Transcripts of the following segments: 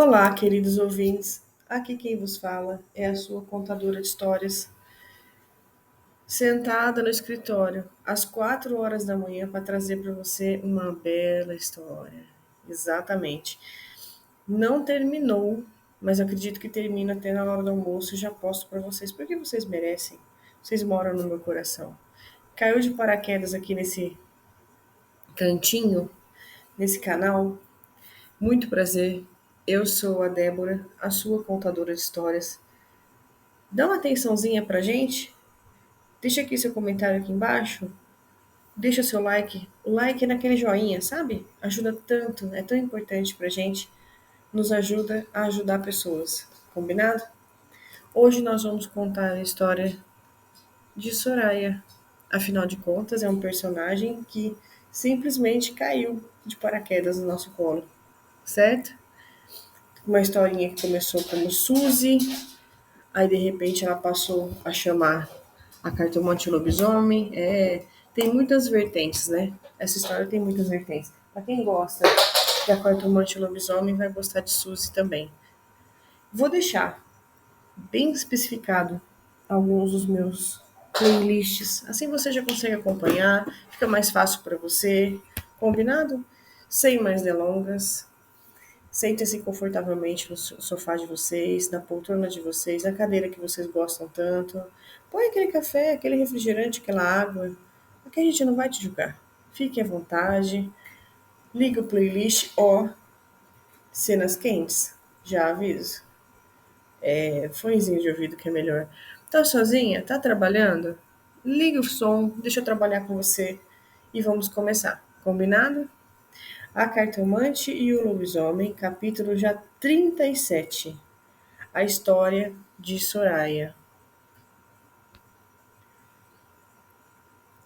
Olá, queridos ouvintes. Aqui quem vos fala é a sua contadora de histórias, sentada no escritório às 4 horas da manhã para trazer para você uma bela história. Exatamente. Não terminou, mas eu acredito que termina até na hora do almoço e já posto para vocês, porque vocês merecem. Vocês moram no meu coração. Caiu de paraquedas aqui nesse cantinho, nesse canal. Muito prazer. Eu sou a Débora, a sua contadora de histórias. Dá uma atençãozinha pra gente. Deixa aqui seu comentário aqui embaixo. Deixa seu like. O like é naquele joinha, sabe? Ajuda tanto, é tão importante pra gente. Nos ajuda a ajudar pessoas. Combinado? Hoje nós vamos contar a história de Soraya. Afinal de contas, é um personagem que simplesmente caiu de paraquedas no nosso colo, certo? Uma historinha que começou como Suzy, aí de repente ela passou a chamar a cartomante lobisomem. Tem muitas vertentes, né? Essa história tem muitas vertentes. Pra quem gosta da cartomante lobisomem, vai gostar de Suzy também. Vou deixar bem especificado alguns dos meus playlists. Assim você já consegue acompanhar, fica mais fácil para você. Combinado? Sem mais delongas. Sentem-se confortavelmente no sofá de vocês, na poltrona de vocês, na cadeira que vocês gostam tanto. Põe aquele café, aquele refrigerante, aquela água. Aqui a gente não vai te julgar. Fique à vontade. Liga o playlist ó, cenas quentes. Já aviso. Fonezinho de ouvido que é melhor. Tá sozinha? Tá trabalhando? Liga o som, deixa eu trabalhar com você e vamos começar. Combinado? A Cartomante e o Lobisomem, capítulo já 37. A história de Soraya.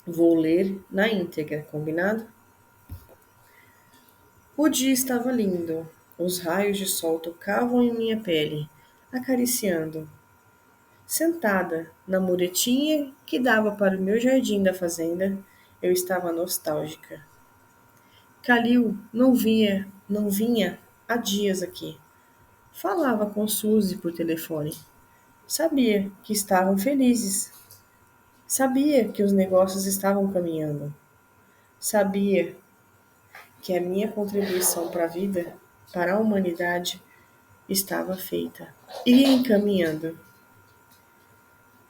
Vou ler na íntegra, combinado? O dia estava lindo. Os raios de sol tocavam em minha pele, acariciando. Sentada na muretinha que dava para o meu jardim da fazenda, eu estava nostálgica. Calil não vinha há dias aqui. Falava com Suzy por telefone. Sabia que estavam felizes. Sabia que os negócios estavam caminhando. Sabia que a minha contribuição para a vida, para a humanidade, estava feita. Ia encaminhando.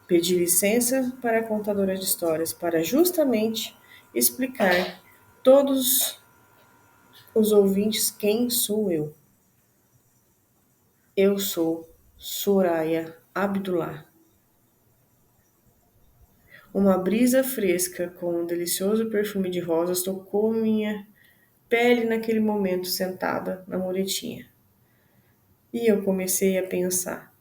Pedi licença para a contadora de histórias para justamente explicar todos os ouvintes quem sou eu. Eu sou Soraya Abdullah. Uma brisa fresca com um delicioso perfume de rosas tocou minha pele naquele momento sentada na muretinha. E eu comecei a pensar.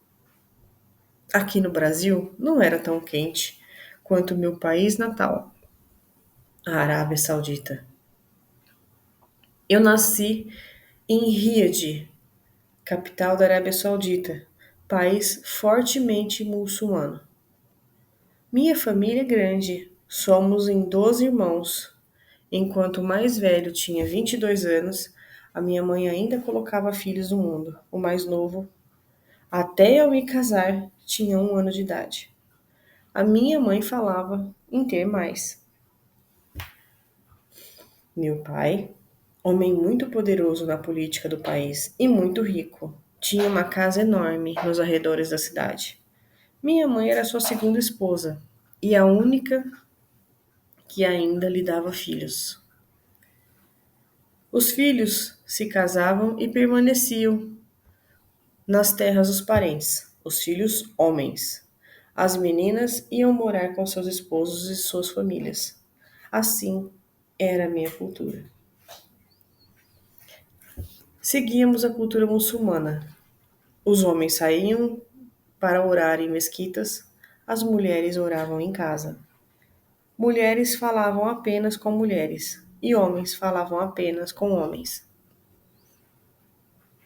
Aqui no Brasil não era tão quente quanto o meu país natal, a Arábia Saudita. Eu nasci em Riad, capital da Arábia Saudita, país fortemente muçulmano. Minha família é grande, somos em 12 irmãos. Enquanto o mais velho tinha 22 anos, a minha mãe ainda colocava filhos no mundo. O mais novo, até eu me casar, tinha 1 ano de idade. A minha mãe falava em ter mais. Meu pai, homem muito poderoso na política do país e muito rico, tinha uma casa enorme nos arredores da cidade. Minha mãe era sua segunda esposa e a única que ainda lhe dava filhos. Os filhos se casavam e permaneciam nas terras dos parentes, os filhos homens. As meninas iam morar com seus esposos e suas famílias. Assim era a minha cultura. Seguíamos a cultura muçulmana. Os homens saíam para orar em mesquitas, as mulheres oravam em casa. Mulheres falavam apenas com mulheres e homens falavam apenas com homens.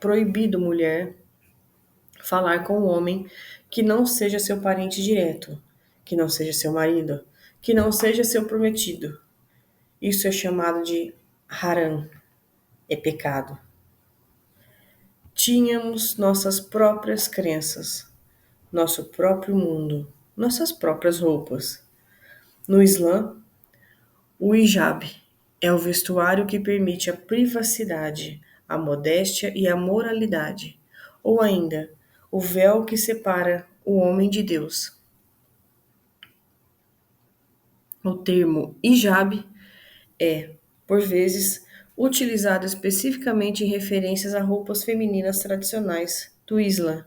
Proibido mulher falar com um homem que não seja seu parente direto, que não seja seu marido, que não seja seu prometido. Isso é chamado de haram, é pecado. Tínhamos nossas próprias crenças, nosso próprio mundo, nossas próprias roupas. No Islã, o hijab é o vestuário que permite a privacidade, a modéstia e a moralidade, ou ainda, o véu que separa o homem de Deus. O termo hijab é, por vezes, utilizado especificamente em referências a roupas femininas tradicionais do Islã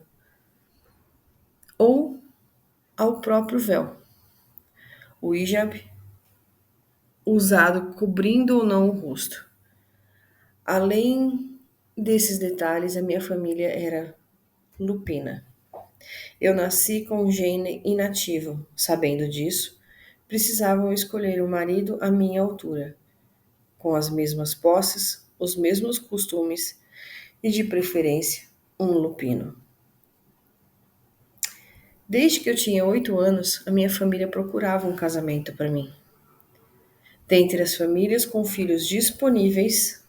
ou ao próprio véu. O hijab, usado cobrindo ou não o rosto. Além desses detalhes, a minha família era lupina. Eu nasci com um gene inativo. Sabendo disso, precisavam escolher um marido à minha altura, com as mesmas posses, os mesmos costumes e, de preferência, um lupino. Desde que eu tinha 8 anos, a minha família procurava um casamento para mim. Dentre as famílias com filhos disponíveis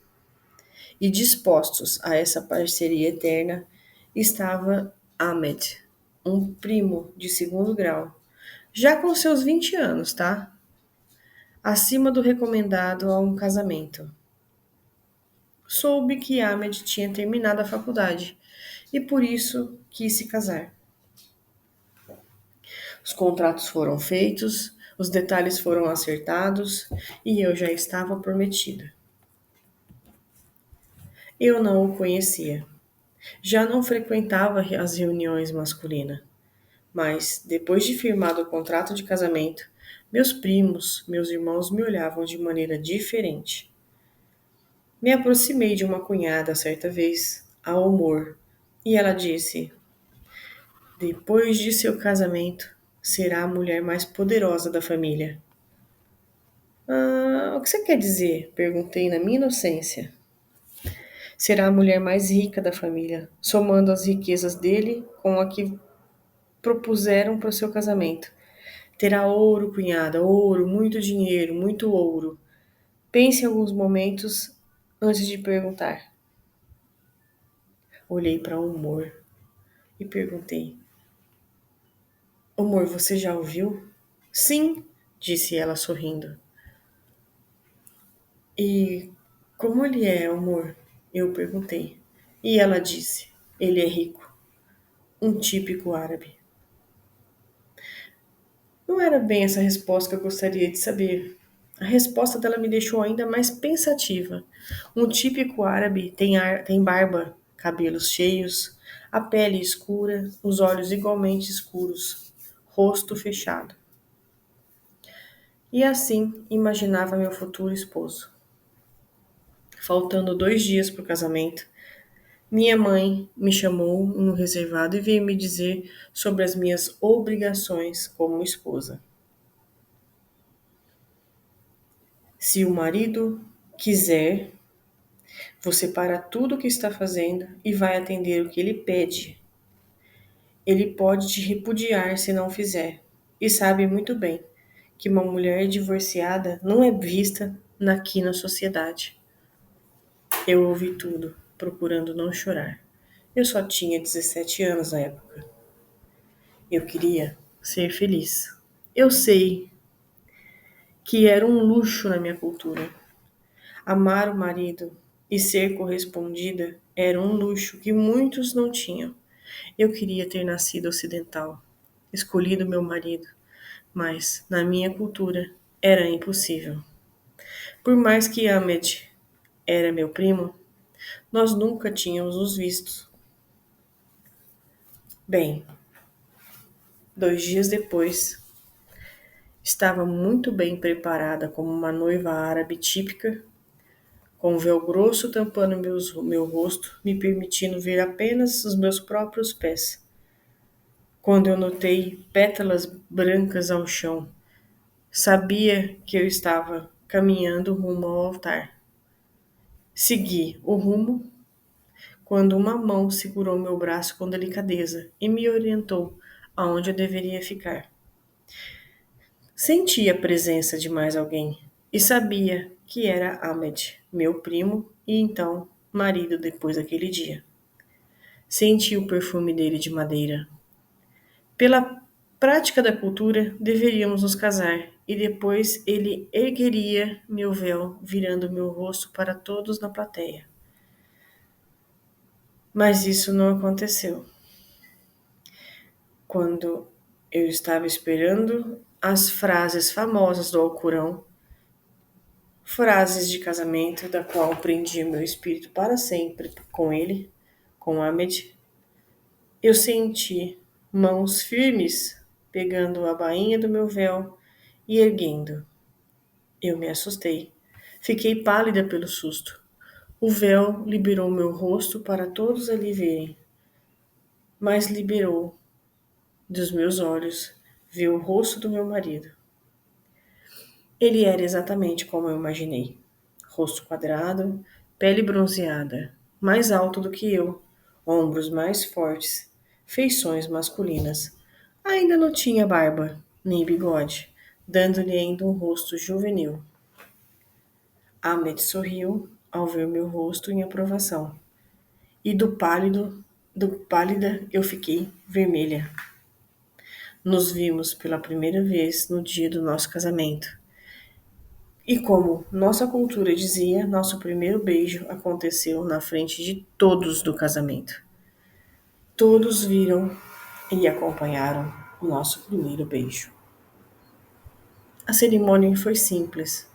e dispostos a essa parceria eterna, estava Ahmed, um primo de segundo grau, já com seus 20 anos, tá? Acima do recomendado a um casamento. Soube que Ahmed tinha terminado a faculdade e por isso quis se casar. Os contratos foram feitos, os detalhes foram acertados e eu já estava prometida. Eu não o conhecia. Já não frequentava as reuniões masculinas, mas depois de firmado o contrato de casamento, meus primos, meus irmãos me olhavam de maneira diferente. Me aproximei de uma cunhada certa vez, ao humor, e ela disse: depois de seu casamento, será a mulher mais poderosa da família. Ah, o que você quer dizer? Perguntei na minha inocência. Será a mulher mais rica da família, somando as riquezas dele com a que propuseram para o seu casamento. Terá ouro, cunhada, ouro, muito dinheiro, muito ouro. Pense em alguns momentos antes de perguntar. Olhei para o humor e perguntei: amor, você já ouviu? Sim, disse ela sorrindo. E como ele é, amor? Eu perguntei. E ela disse: ele é rico, um típico árabe. Não era bem essa resposta que eu gostaria de saber. A resposta dela me deixou ainda mais pensativa. Um típico árabe tem barba, cabelos cheios, a pele escura, os olhos igualmente escuros, rosto fechado. E assim imaginava meu futuro esposo. Faltando 2 dias para o casamento, minha mãe me chamou no reservado e veio me dizer sobre as minhas obrigações como esposa. Se o marido quiser, você para tudo o que está fazendo e vai atender o que ele pede. Ele pode te repudiar se não fizer. E sabe muito bem que uma mulher divorciada não é vista aqui na sociedade. Eu ouvi tudo, procurando não chorar. Eu só tinha 17 anos na época. Eu queria ser feliz. Eu sei que era um luxo na minha cultura. Amar o marido e ser correspondida era um luxo que muitos não tinham. Eu queria ter nascido ocidental, escolhido meu marido, mas na minha cultura era impossível. Por mais que Ahmed era meu primo, nós nunca tínhamos nos visto. Bem, 2 dias depois, estava muito bem preparada como uma noiva árabe típica, com um véu grosso tampando meu rosto, me permitindo ver apenas os meus próprios pés. Quando eu notei pétalas brancas ao chão, sabia que eu estava caminhando rumo ao altar. Segui o rumo quando uma mão segurou meu braço com delicadeza e me orientou aonde eu deveria ficar. Senti a presença de mais alguém e sabia que era Ahmed, meu primo e então marido depois daquele dia. Senti o perfume dele de madeira. Pela prática da cultura, deveríamos nos casar, e depois ele ergueria meu véu, virando meu rosto para todos na plateia. Mas isso não aconteceu. Quando eu estava esperando as frases famosas do Alcorão, frases de casamento, da qual prendi meu espírito para sempre com ele, com Ahmed, eu senti mãos firmes pegando a bainha do meu véu e erguendo. Eu me assustei. Fiquei pálida pelo susto. O véu liberou meu rosto para todos ali verem, mas liberou dos meus olhos ver o rosto do meu marido. Ele era exatamente como eu imaginei. Rosto quadrado, pele bronzeada, mais alto do que eu, ombros mais fortes, feições masculinas. Ainda não tinha barba, nem bigode, dando-lhe ainda um rosto juvenil. Ahmed sorriu ao ver meu rosto em aprovação. E do pálida eu fiquei vermelha. Nos vimos pela primeira vez no dia do nosso casamento. E como nossa cultura dizia, nosso primeiro beijo aconteceu na frente de todos do casamento. Todos viram e acompanharam o nosso primeiro beijo. A cerimônia foi simples,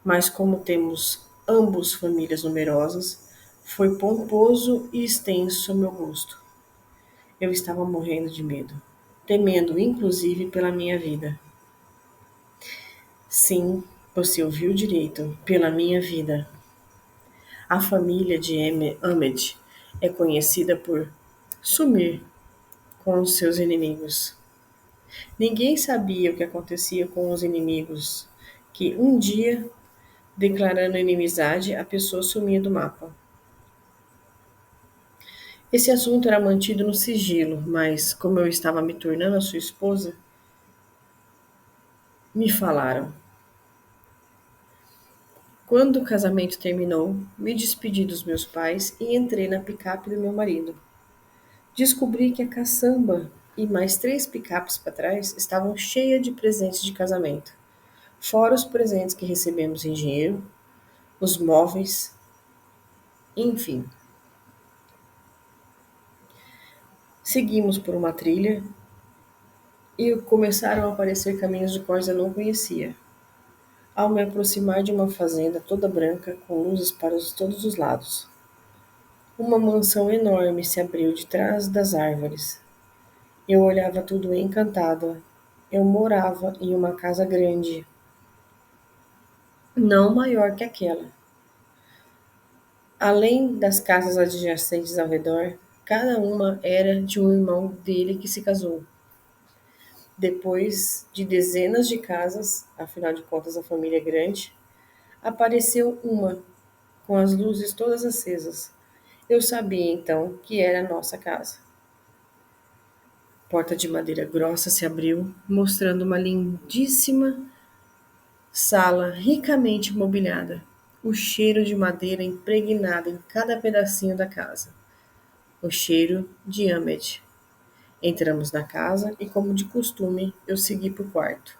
mas como temos ambos famílias numerosas, foi pomposo e extenso ao meu gosto. Eu estava morrendo de medo, temendo inclusive pela minha vida. Sim, você ouviu direito, pela minha vida. A família de Ahmed é conhecida por sumir com os seus inimigos. Ninguém sabia o que acontecia com os inimigos, que um dia, declarando inimizade, a pessoa sumia do mapa. Esse assunto era mantido no sigilo, mas como eu estava me tornando a sua esposa, me falaram. Quando o casamento terminou, me despedi dos meus pais e entrei na picape do meu marido. Descobri que a caçamba e mais 3 picapes para trás estavam cheias de presentes de casamento, fora os presentes que recebemos em dinheiro, os móveis, enfim. Seguimos por uma trilha e começaram a aparecer caminhos de quais eu não conhecia. Ao me aproximar de uma fazenda toda branca, com luzes para todos os lados, uma mansão enorme se abriu de trás das árvores. Eu olhava tudo encantada. Eu morava em uma casa grande, não maior que aquela. Além das casas adjacentes ao redor, cada uma era de um irmão dele que se casou. Depois de dezenas de casas, afinal de contas a família é grande, apareceu uma, com as luzes todas acesas. Eu sabia então que era a nossa casa. Porta de madeira grossa se abriu, mostrando uma lindíssima sala ricamente mobiliada. O cheiro de madeira impregnado em cada pedacinho da casa. O cheiro de Ahmed. Entramos na casa e, como de costume, eu segui para o quarto.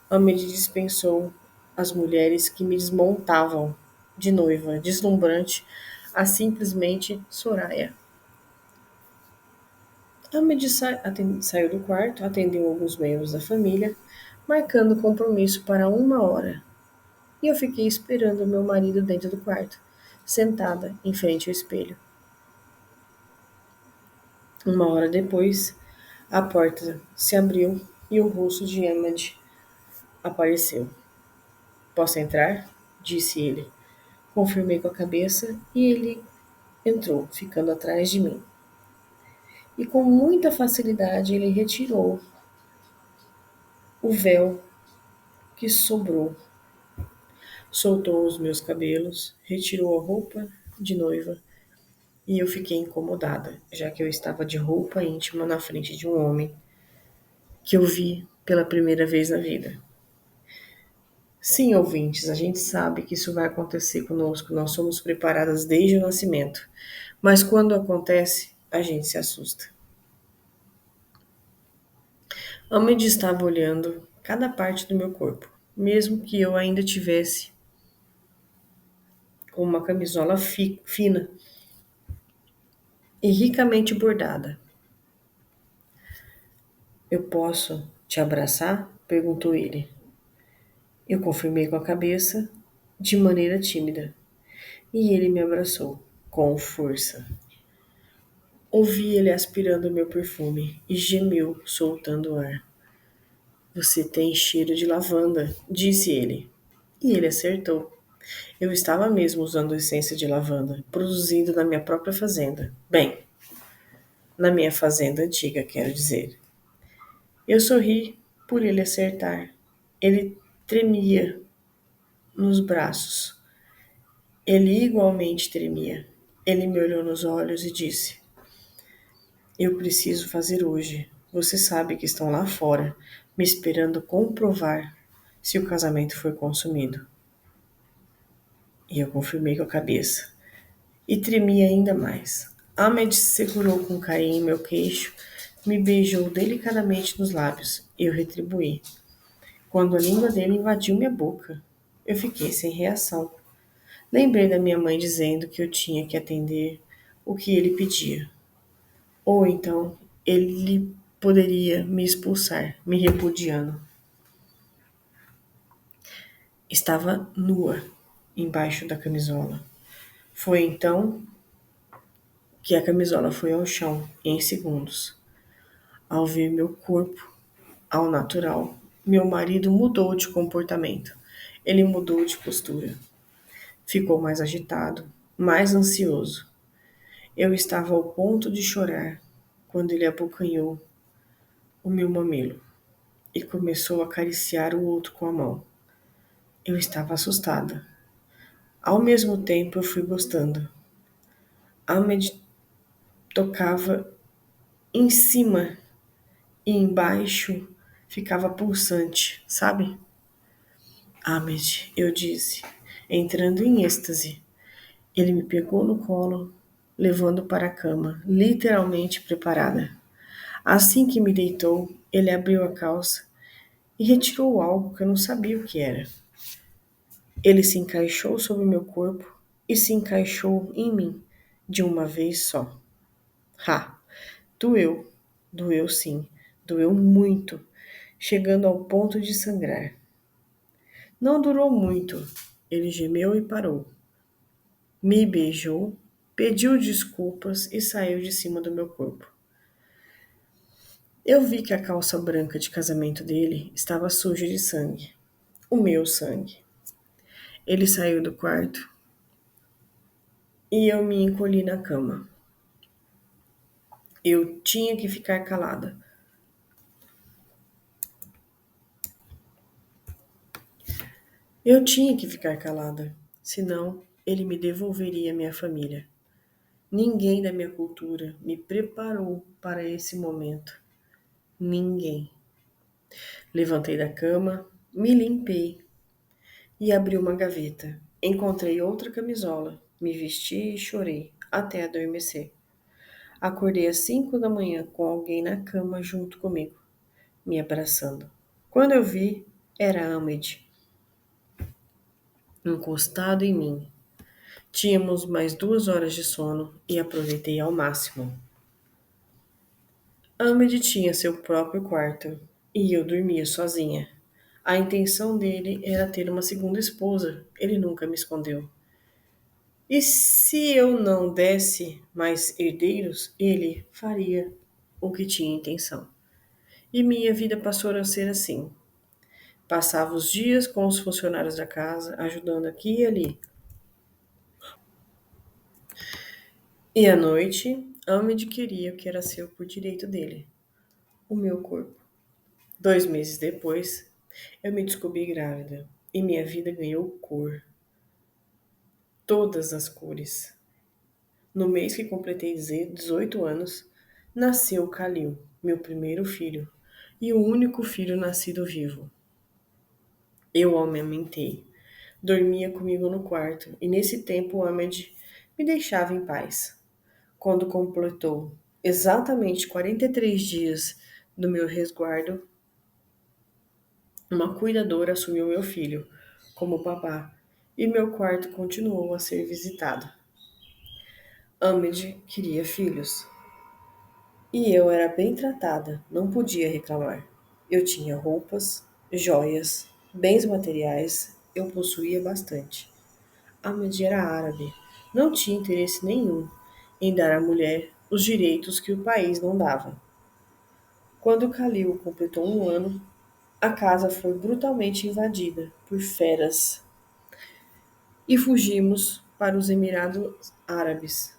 Ahmed dispensou as mulheres que me desmontavam de noiva, deslumbrante, a simplesmente Soraya. Ahmed saiu do quarto, atendeu alguns membros da família, marcando compromisso para 1 hora. E eu fiquei esperando meu marido dentro do quarto, sentada em frente ao espelho. 1 hora depois, a porta se abriu e o rosto de Ahmed apareceu. Posso entrar? Disse ele. Confirmei com a cabeça e ele entrou, ficando atrás de mim. E com muita facilidade ele retirou o véu que sobrou, soltou os meus cabelos, retirou a roupa de noiva e eu fiquei incomodada, já que eu estava de roupa íntima na frente de um homem que eu vi pela primeira vez na vida. Sim, ouvintes, a gente sabe que isso vai acontecer conosco, nós somos preparadas desde o nascimento. Mas quando acontece, a gente se assusta. Ahmed estava olhando cada parte do meu corpo, mesmo que eu ainda tivesse com uma camisola fina e ricamente bordada. Eu posso te abraçar? Perguntou ele. Eu confirmei com a cabeça, de maneira tímida, e ele me abraçou, com força. Ouvi ele aspirando meu perfume e gemeu, soltando o ar. Você tem cheiro de lavanda, disse ele. E ele acertou. Eu estava mesmo usando essência de lavanda, produzindo na minha própria fazenda. Bem, na minha fazenda antiga, quero dizer. Eu sorri por ele acertar. Ele tremia nos braços. Ele igualmente tremia. Ele me olhou nos olhos e disse: Eu preciso fazer hoje. Você sabe que estão lá fora, me esperando comprovar se o casamento foi consumido. E eu confirmei com a cabeça. E tremi ainda mais. Ahmed segurou com carinho meu queixo, me beijou delicadamente nos lábios. Eu retribuí. Quando a língua dele invadiu minha boca, eu fiquei sem reação. Lembrei da minha mãe dizendo que eu tinha que atender o que ele pedia. Ou então ele poderia me expulsar, me repudiando. Estava nua embaixo da camisola. Foi então que a camisola foi ao chão em segundos. Ao ver meu corpo ao natural, meu marido mudou de comportamento. Ele mudou de postura. Ficou mais agitado, mais ansioso. Eu estava ao ponto de chorar quando ele abocanhou o meu mamilo e começou a acariciar o outro com a mão. Eu estava assustada. Ao mesmo tempo, eu fui gostando. Ahmed tocava em cima e embaixo ficava pulsante, sabe? Ahmed, eu disse, entrando em êxtase. Ele me pegou no colo, levando para a cama, literalmente preparada. Assim que me deitou, ele abriu a calça e retirou algo que eu não sabia o que era. Ele se encaixou sobre meu corpo e se encaixou em mim de uma vez só. Ha! Doeu. Doeu sim. Doeu muito, chegando ao ponto de sangrar. Não durou muito. Ele gemeu e parou. Me beijou, pediu desculpas e saiu de cima do meu corpo. Eu vi que a calça branca de casamento dele estava suja de sangue. O meu sangue. Ele saiu do quarto e eu me encolhi na cama. Eu tinha que ficar calada. Eu tinha que ficar calada, senão ele me devolveria minha família. Ninguém da minha cultura me preparou para esse momento. Ninguém. Levantei da cama, me limpei e abri uma gaveta. Encontrei outra camisola, me vesti e chorei até adormecer. Acordei às 5 da manhã com alguém na cama junto comigo, me abraçando. Quando eu vi, era Ahmed, encostado em mim. Tínhamos mais 2 horas de sono e aproveitei ao máximo. Ahmed tinha seu próprio quarto e eu dormia sozinha. A intenção dele era ter uma segunda esposa, ele nunca me escondeu. E se eu não desse mais herdeiros, ele faria o que tinha intenção. E minha vida passou a ser assim. Passava os dias com os funcionários da casa, ajudando aqui e ali. E à noite, Ahmed queria o que era seu por direito dele, o meu corpo. 2 meses depois, eu me descobri grávida e minha vida ganhou cor. Todas as cores. No mês que completei 18 anos, nasceu Khalil, meu primeiro filho, e o único filho nascido vivo. Eu o amamentei. Dormia comigo no quarto e nesse tempo Ahmed me deixava em paz. Quando completou Exatamente 43 dias do meu resguardo, uma cuidadora assumiu meu filho como babá e meu quarto continuou a ser visitado. Ahmed queria filhos e eu era bem tratada, não podia reclamar. Eu tinha roupas, joias, bens materiais, eu possuía bastante. Ahmed era árabe, não tinha interesse nenhum em dar à mulher os direitos que o país não dava. Quando Khalil completou um ano, a casa foi brutalmente invadida por feras e fugimos para os Emirados Árabes,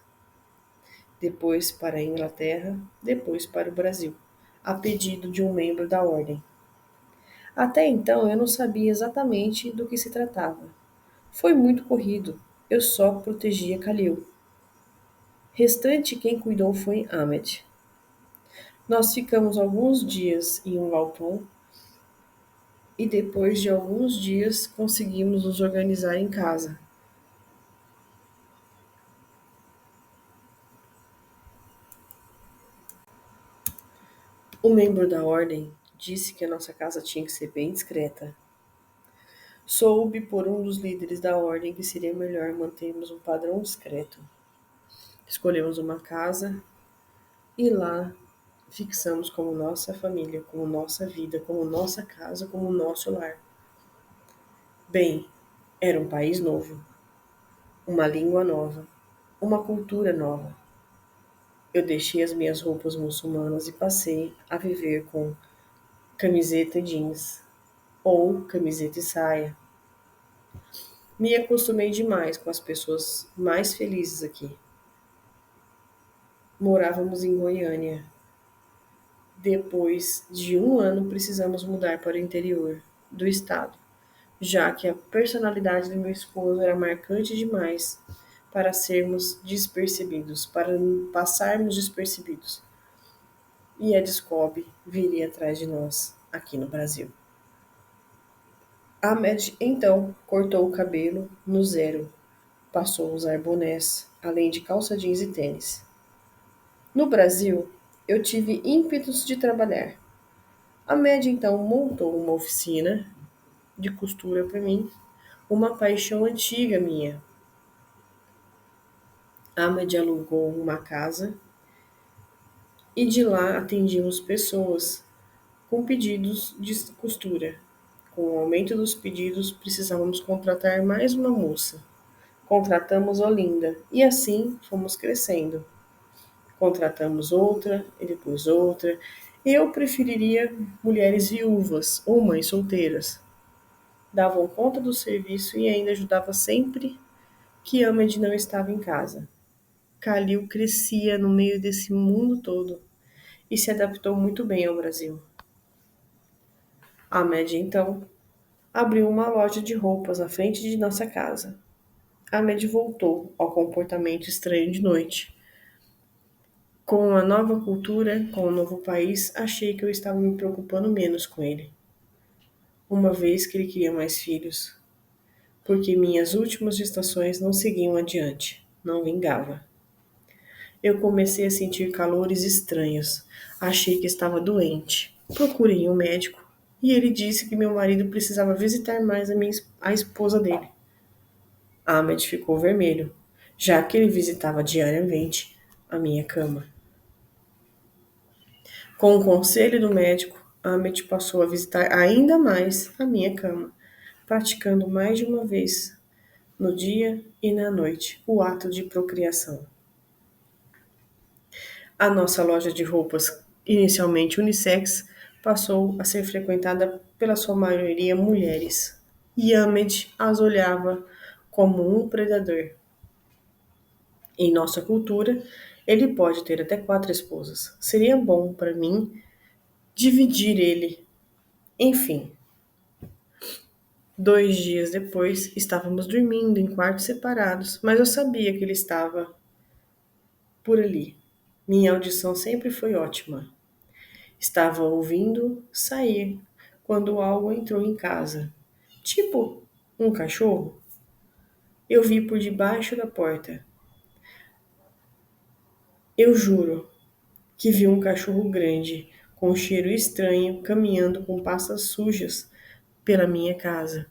depois para a Inglaterra, depois para o Brasil, a pedido de um membro da ordem. Até então eu não sabia exatamente do que se tratava. Foi muito corrido. Eu só protegia Khalil. Restante quem cuidou foi Ahmed. Nós ficamos alguns dias em um galpão e depois de alguns dias conseguimos nos organizar em casa. O membro da ordem disse que a nossa casa tinha que ser bem discreta. Soube por um dos líderes da ordem que seria melhor mantermos um padrão discreto. Escolhemos uma casa e lá fixamos como nossa família, como nossa vida, como nossa casa, como nosso lar. Bem, era um país novo, uma língua nova, uma cultura nova. Eu deixei as minhas roupas muçulmanas e passei a viver com camiseta e jeans ou camiseta e saia. Me acostumei demais com as pessoas mais felizes aqui. Morávamos em Goiânia. Depois de um ano, precisamos mudar para o interior do estado, já que a personalidade do meu esposo era marcante demais para sermos despercebidos, para passarmos despercebidos. E a Descobre viria atrás de nós aqui no Brasil. Ahmed então cortou o cabelo no zero, passou a usar bonés, além de calça jeans e tênis. No Brasil, eu tive ímpetos de trabalhar. Ahmed então montou uma oficina de costura para mim, uma paixão antiga minha. Ahmed alugou uma casa e de lá atendíamos pessoas com pedidos de costura. Com o aumento dos pedidos, precisávamos contratar mais uma moça. Contratamos Olinda e assim fomos crescendo. Contratamos outra e depois outra. Eu preferiria mulheres viúvas ou mães solteiras. Davam conta do serviço e ainda ajudava sempre que Ahmed não estava em casa. Calil crescia no meio desse mundo todo e se adaptou muito bem ao Brasil. Ahmed, então, abriu uma loja de roupas à frente de nossa casa. Ahmed voltou ao comportamento estranho de noite. Com a nova cultura, com o novo país, achei que eu estava me preocupando menos com ele, uma vez que ele queria mais filhos, porque minhas últimas gestações não seguiam adiante, não vingava. Eu comecei a sentir calores estranhos, achei que estava doente. Procurei um médico e ele disse que meu marido precisava visitar mais a esposa dele. Ahmed ficou vermelho, já que ele visitava diariamente a minha cama. Com o conselho do médico, Ahmed passou a visitar ainda mais a minha cama, praticando mais de uma vez no dia e na noite o ato de procriação. A nossa loja de roupas, inicialmente unissex, passou a ser frequentada pela sua maioria mulheres, e Ahmed as olhava como um predador. Em nossa cultura, ele pode ter até 4 esposas. Seria bom para mim dividir ele. Enfim, 2 dias depois, estávamos dormindo em quartos separados, mas eu sabia que ele estava por ali. Minha audição sempre foi ótima. Estava ouvindo sair quando algo entrou em casa. Tipo um cachorro. Eu vi por debaixo da porta. Eu juro. que viu um cachorro grande, com um cheiro estranho, caminhando com patas sujas pela minha casa.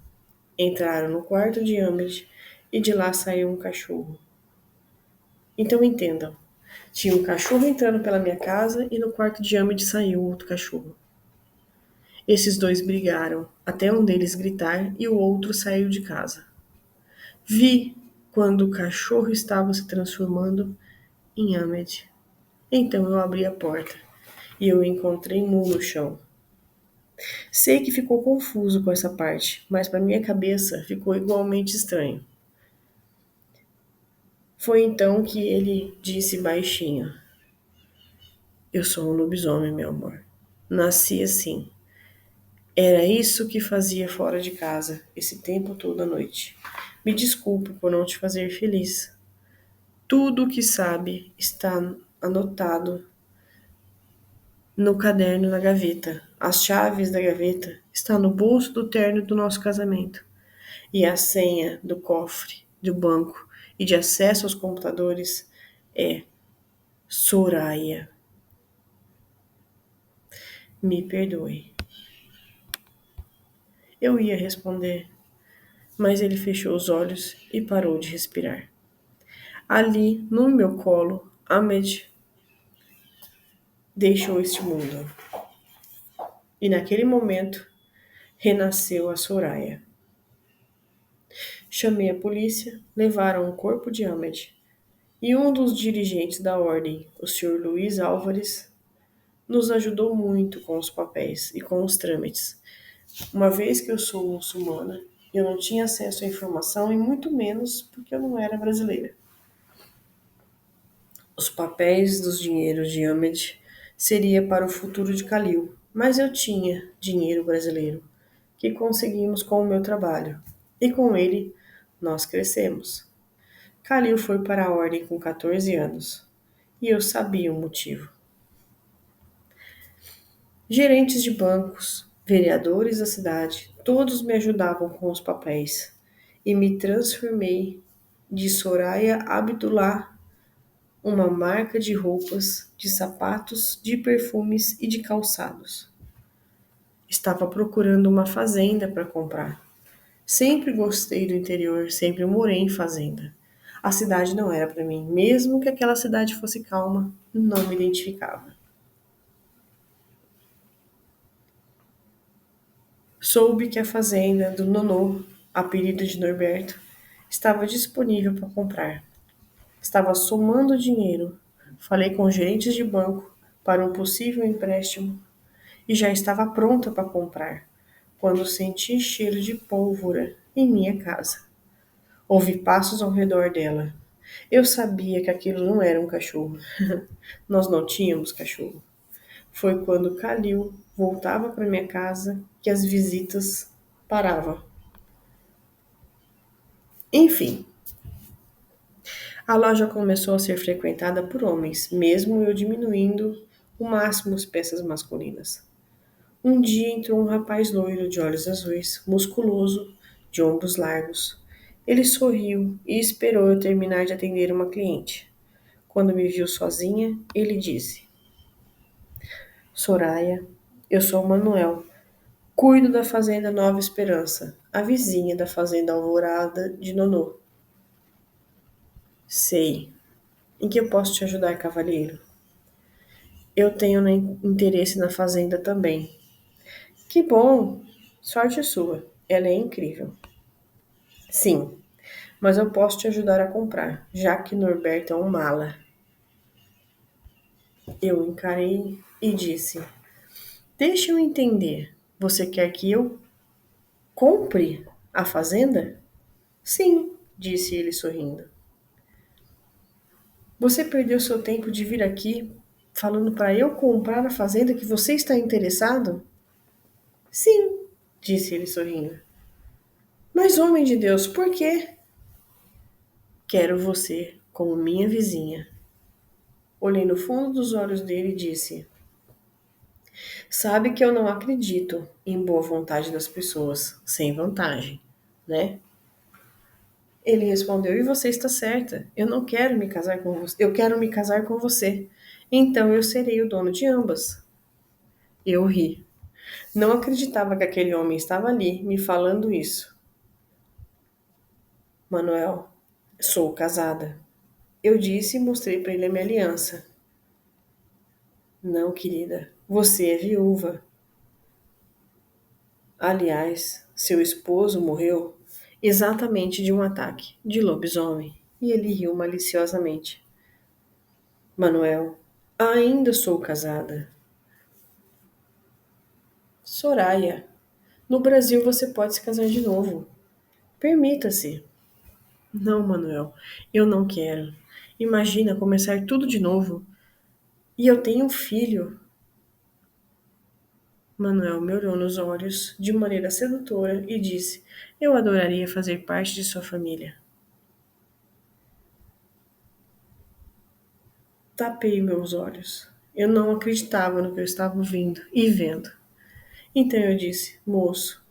Entraram no quarto de Ahmed e de lá saiu um cachorro. Então entendam, tinha um cachorro entrando pela minha casa e no quarto de Ahmed saiu outro cachorro. Esses dois brigaram, até um deles gritar e o outro saiu de casa. Vi quando o cachorro estava se transformando em Ahmed. Então eu abri a porta e eu o encontrei nu no chão. Sei que ficou confuso com essa parte, mas para minha cabeça ficou igualmente estranho. Foi então que ele disse baixinho: Eu sou um lobisomem, meu amor. Nasci assim. Era isso que fazia fora de casa, esse tempo todo à noite. Me desculpe por não te fazer feliz. Tudo o que sabe está anotado no caderno na gaveta. As chaves da gaveta estão no bolso do terno do nosso casamento. E a senha do cofre, do banco e de acesso aos computadores é Soraya. Me perdoe. Eu ia responder, mas ele fechou os olhos e parou de respirar. Ali, no meu colo, Ahmed deixou este mundo. E naquele momento, renasceu a Soraya. Chamei a polícia, levaram o corpo de Ahmed. E um dos dirigentes da ordem, o Sr. Luiz Álvares, nos ajudou muito com os papéis e com os trâmites. Uma vez que eu sou muçulmana, eu não tinha acesso à informação e muito menos porque eu não era brasileira. Os papéis dos dinheiros de Ahmed seria para o futuro de Calil, mas eu tinha dinheiro brasileiro, que conseguimos com o meu trabalho, e com ele nós crescemos. Calil foi para a ordem com 14 anos, e eu sabia o motivo. Gerentes de bancos, vereadores da cidade, todos me ajudavam com os papéis, e me transformei de Soraya Abdullah, uma marca de roupas, de sapatos, de perfumes e de calçados. Estava procurando uma fazenda para comprar. Sempre gostei do interior, sempre morei em fazenda. A cidade não era para mim, mesmo que aquela cidade fosse calma, não me identificava. Soube que a fazenda do Nonô, apelido de Norberto, estava disponível para comprar. Estava somando dinheiro. Falei com gerentes de banco para um possível empréstimo e já estava pronta para comprar, quando senti cheiro de pólvora em minha casa. Ouvi passos ao redor dela. Eu sabia que aquilo não era um cachorro. Nós não tínhamos cachorro. Foi quando Calil voltava para minha casa que as visitas paravam. Enfim, a loja começou a ser frequentada por homens, mesmo eu diminuindo o máximo as peças masculinas. Um dia entrou um rapaz loiro de olhos azuis, musculoso, de ombros largos. Ele sorriu e esperou eu terminar de atender uma cliente. Quando me viu sozinha, ele disse: Soraya, eu sou o Manuel. Cuido da fazenda Nova Esperança, a vizinha da fazenda Alvorada de Nonô. Sei. Em que eu posso te ajudar, cavalheiro? Eu tenho interesse na fazenda também. Que bom! Sorte sua. Ela é incrível. Sim, mas eu posso te ajudar a comprar, já que Norberto é um mala. Eu encarei e disse: Deixa eu entender. Você quer que eu compre a fazenda? Sim, disse ele sorrindo. Você perdeu seu tempo de vir aqui falando para eu comprar a fazenda que você está interessado? Sim, disse ele sorrindo. Mas, homem de Deus, por quê? Quero você como minha vizinha. Olhei no fundo dos olhos dele e disse: Sabe que eu não acredito em boa vontade das pessoas sem vantagem, né? Ele respondeu: E você está certa. Eu não quero me casar com você. Eu quero me casar com você. Então eu serei o dono de ambas. Eu ri. Não acreditava que aquele homem estava ali me falando isso. Manuel, sou casada. Eu disse e mostrei para ele a minha aliança. Não, querida, você é viúva. Aliás, seu esposo morreu exatamente de um ataque de lobisomem. E ele riu maliciosamente. Manuel, ainda sou casada. Soraya, no Brasil você pode se casar de novo. Permita-se. Não, Manuel, eu não quero. Imagina começar tudo de novo. E eu tenho um filho. Manuel me olhou nos olhos de maneira sedutora e disse: Eu adoraria fazer parte de sua família. Tapei meus olhos. Eu não acreditava no que eu estava ouvindo e vendo. Então eu disse: Moço,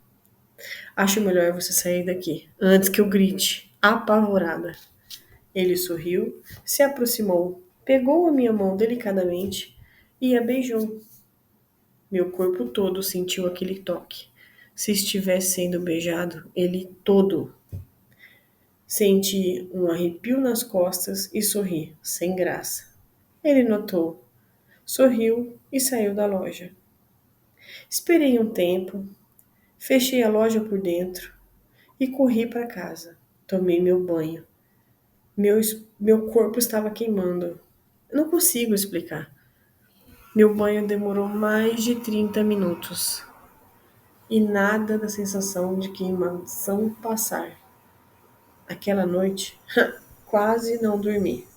acho melhor você sair daqui antes que eu grite, apavorada. Ele sorriu, se aproximou, pegou a minha mão delicadamente e a beijou. Meu corpo todo sentiu aquele toque. Se estivesse sendo beijado, ele todo. Senti um arrepio nas costas e sorri, sem graça. Ele notou, sorriu e saiu da loja. Esperei um tempo, fechei a loja por dentro e corri para casa. Tomei meu banho. Meu corpo estava queimando. Eu não consigo explicar. Meu banho demorou mais de 30 minutos e nada da sensação de queimação passar. Aquela noite, quase não dormi.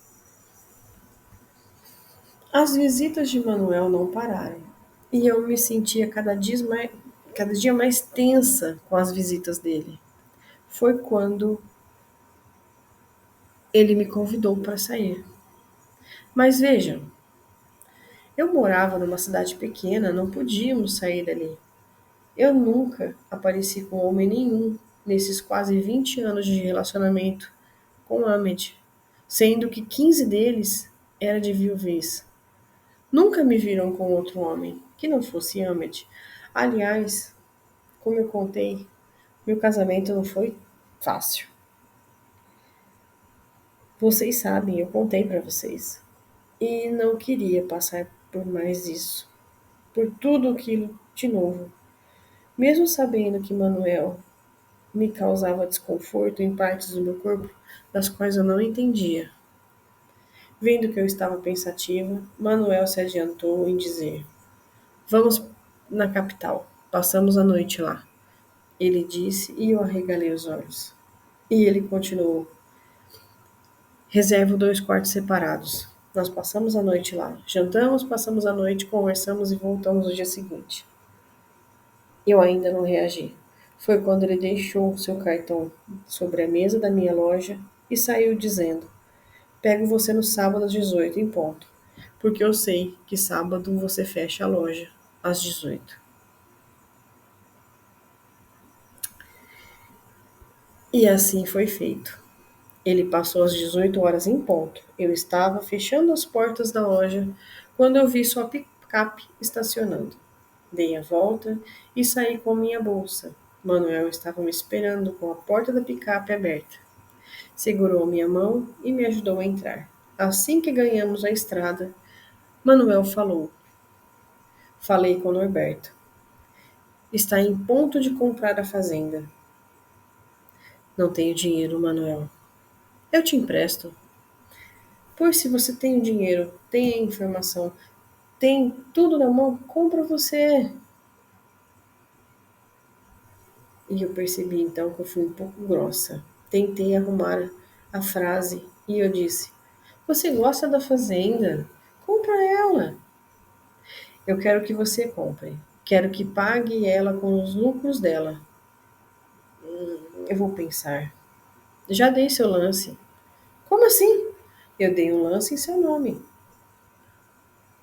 As visitas de Manuel não pararam e eu me sentia cada dia mais tensa com as visitas dele. Foi quando ele me convidou para sair. Mas vejam, eu morava numa cidade pequena, não podíamos sair dali. Eu nunca apareci com homem nenhum nesses quase 20 anos de relacionamento com Ahmed, sendo que 15 deles era de viuvez. Nunca me viram com outro homem que não fosse Ahmed. Aliás, como eu contei, meu casamento não foi fácil. Vocês sabem, eu contei para vocês. E não queria passar por mais isso, por tudo aquilo de novo. Mesmo sabendo que Manuel me causava desconforto em partes do meu corpo das quais eu não entendia. Vendo que eu estava pensativa, Manuel se adiantou em dizer: Vamos na capital, passamos a noite lá. Ele disse e eu arregalei os olhos. E ele continuou: Reservo 2 quartos separados. Nós passamos a noite lá. Jantamos, passamos a noite, conversamos e voltamos no dia seguinte. Eu ainda não reagi. Foi quando ele deixou seu cartão sobre a mesa da minha loja e saiu dizendo: Pego você no sábado às 18 em ponto, porque eu sei que sábado você fecha a loja às 18. E assim foi feito. Ele passou às 18 horas em ponto. Eu estava fechando as portas da loja quando eu vi sua picape estacionando. Dei a volta e saí com minha bolsa. Manuel estava me esperando com a porta da picape aberta. Segurou minha mão e me ajudou a entrar. Assim que ganhamos a estrada, Manuel falou: Falei com Norberto. Está em ponto de comprar a fazenda. Não tenho dinheiro, Manuel. Eu te empresto. Pois se você tem o dinheiro, tem a informação, tem tudo na mão, compra você. E eu percebi então que eu fui um pouco grossa. Tentei arrumar a frase e eu disse: Você gosta da fazenda? Compra ela. Eu quero que você compre. Quero que pague ela com os lucros dela. Eu vou pensar. Já dei seu lance. Como assim? Eu dei um lance em seu nome.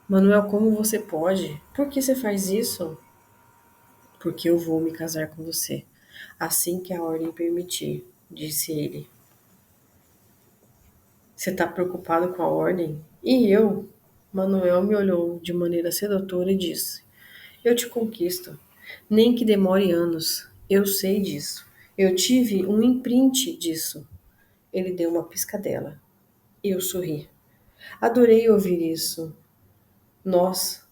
Manuel, como você pode? Por que você faz isso? Porque eu vou me casar com você, assim que a ordem permitir, disse ele. Você está preocupado com a ordem? E eu? Manuel me olhou de maneira sedutora e disse: Eu te conquisto. Nem que demore anos. Eu sei disso. Eu tive um imprint disso. Ele deu uma piscadela. Eu sorri. Adorei ouvir isso. Nós,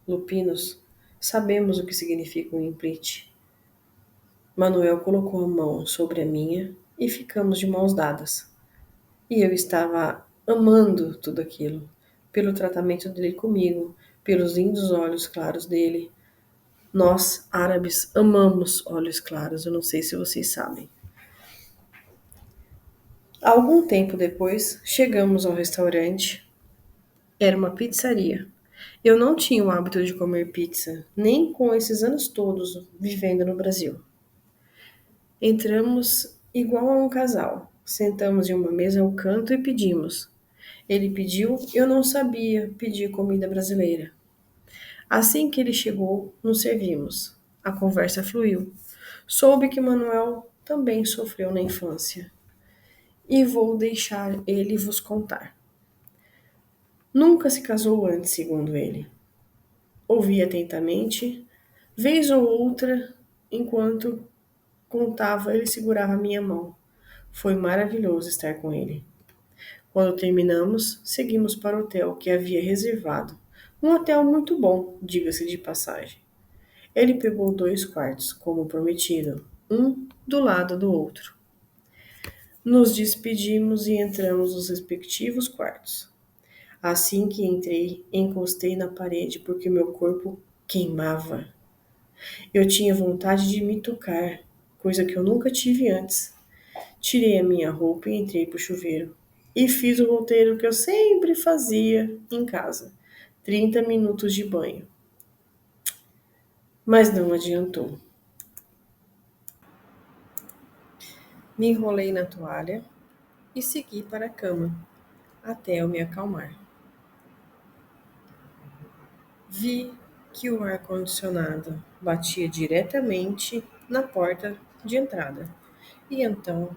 lupinos, sabemos o que significa um imprint. Manuel colocou a mão sobre a minha e ficamos de mãos dadas. E eu estava amando tudo aquilo, pelo tratamento dele comigo, pelos lindos olhos claros dele. Nós, árabes, amamos olhos claros, eu não sei se vocês sabem. Algum tempo depois, chegamos ao restaurante. Era uma pizzaria. Eu não tinha o hábito de comer pizza, nem com esses anos todos vivendo no Brasil. Entramos igual a um casal. Sentamos em uma mesa ao canto e pedimos. Ele pediu, eu não sabia pedir comida brasileira. Assim que ele chegou, nos servimos. A conversa fluiu. Soube que Manuel também sofreu na infância. E vou deixar ele vos contar. Nunca se casou antes, segundo ele. Ouvi atentamente, vez ou outra, enquanto contava, ele segurava minha mão. Foi maravilhoso estar com ele. Quando terminamos, seguimos para o hotel que havia reservado. Um hotel muito bom, diga-se de passagem. Ele pegou 2 quartos, como prometido, um do lado do outro. Nos despedimos e entramos nos respectivos quartos. Assim que entrei, encostei na parede porque meu corpo queimava. Eu tinha vontade de me tocar, coisa que eu nunca tive antes. Tirei a minha roupa e entrei para o chuveiro. E fiz o roteiro que eu sempre fazia em casa: 30 minutos de banho. Mas não adiantou. Me enrolei na toalha e segui para a cama, até eu me acalmar. Vi que o ar-condicionado batia diretamente na porta de entrada. E então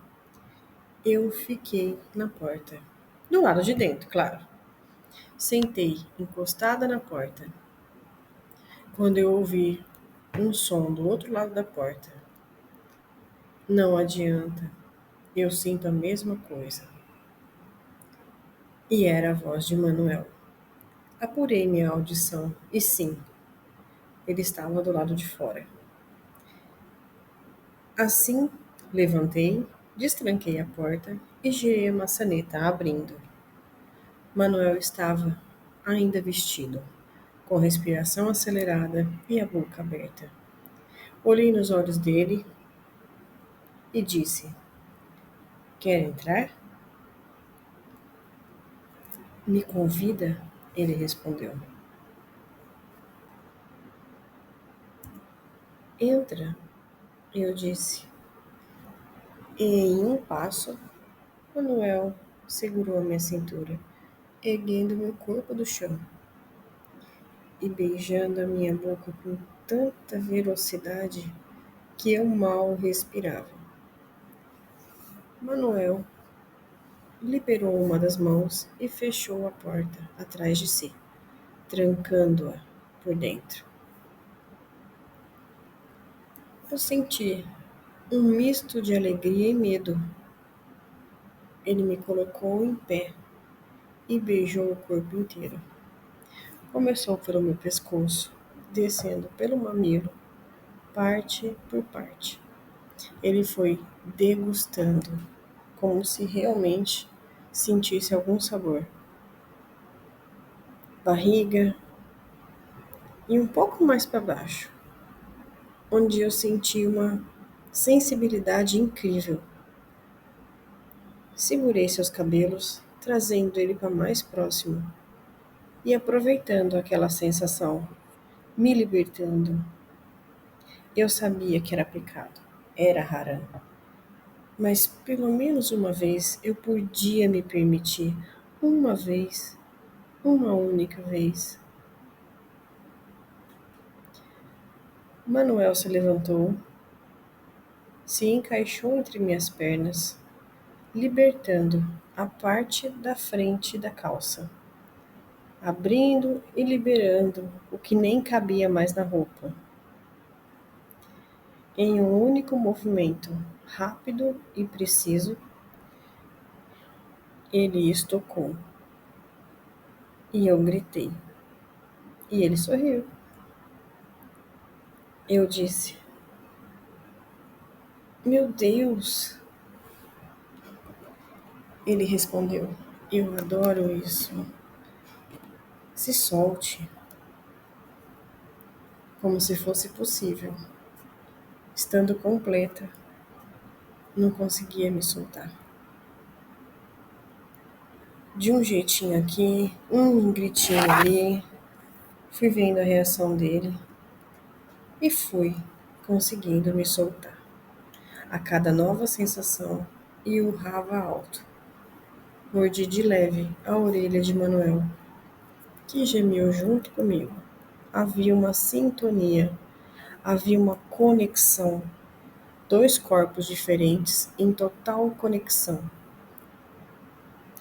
eu fiquei na porta. Do lado de dentro, claro. Sentei encostada na porta. Quando eu ouvi um som do outro lado da porta. Não adianta, eu sinto a mesma coisa. E era a voz de Manuel. Apurei minha audição e sim, ele estava do lado de fora. Assim, levantei, destranquei a porta e girei a maçaneta abrindo. Manuel estava ainda vestido, com a respiração acelerada e a boca aberta. Olhei nos olhos dele e disse: Quer entrar? Me convida? Ele respondeu. Entra, eu disse. E em um passo, Manuel segurou a minha cintura, erguendo meu corpo do chão e beijando a minha boca com tanta velocidade que eu mal respirava. Manuel liberou uma das mãos e fechou a porta atrás de si, trancando-a por dentro. Eu senti um misto de alegria e medo. Ele me colocou em pé e beijou o corpo inteiro. Começou pelo meu pescoço, descendo pelo mamilo, parte por parte. Ele foi degustando, como se realmente sentisse algum sabor. Barriga e um pouco mais para baixo, onde eu senti uma sensibilidade incrível. Segurei seus cabelos, trazendo ele para mais próximo e aproveitando aquela sensação, me libertando. Eu sabia que era pecado, era haram, mas pelo menos uma vez eu podia me permitir, uma vez, uma única vez. Manuel se levantou, se encaixou entre minhas pernas libertando a parte da frente da calça, abrindo e liberando o que nem cabia mais na roupa, em um único movimento, rápido e preciso. Ele estocou e eu gritei. E ele sorriu. Eu disse: Meu Deus! Ele respondeu: Eu adoro isso. Se solte, como se fosse possível. Estando completa, não conseguia me soltar. De um jeitinho aqui, um gritinho ali, fui vendo a reação dele e fui conseguindo me soltar. A cada nova sensação, e urrava alto. Mordi de leve a orelha de Manuel, que gemeu junto comigo. Havia uma sintonia, havia uma conexão. Dois corpos diferentes em total conexão.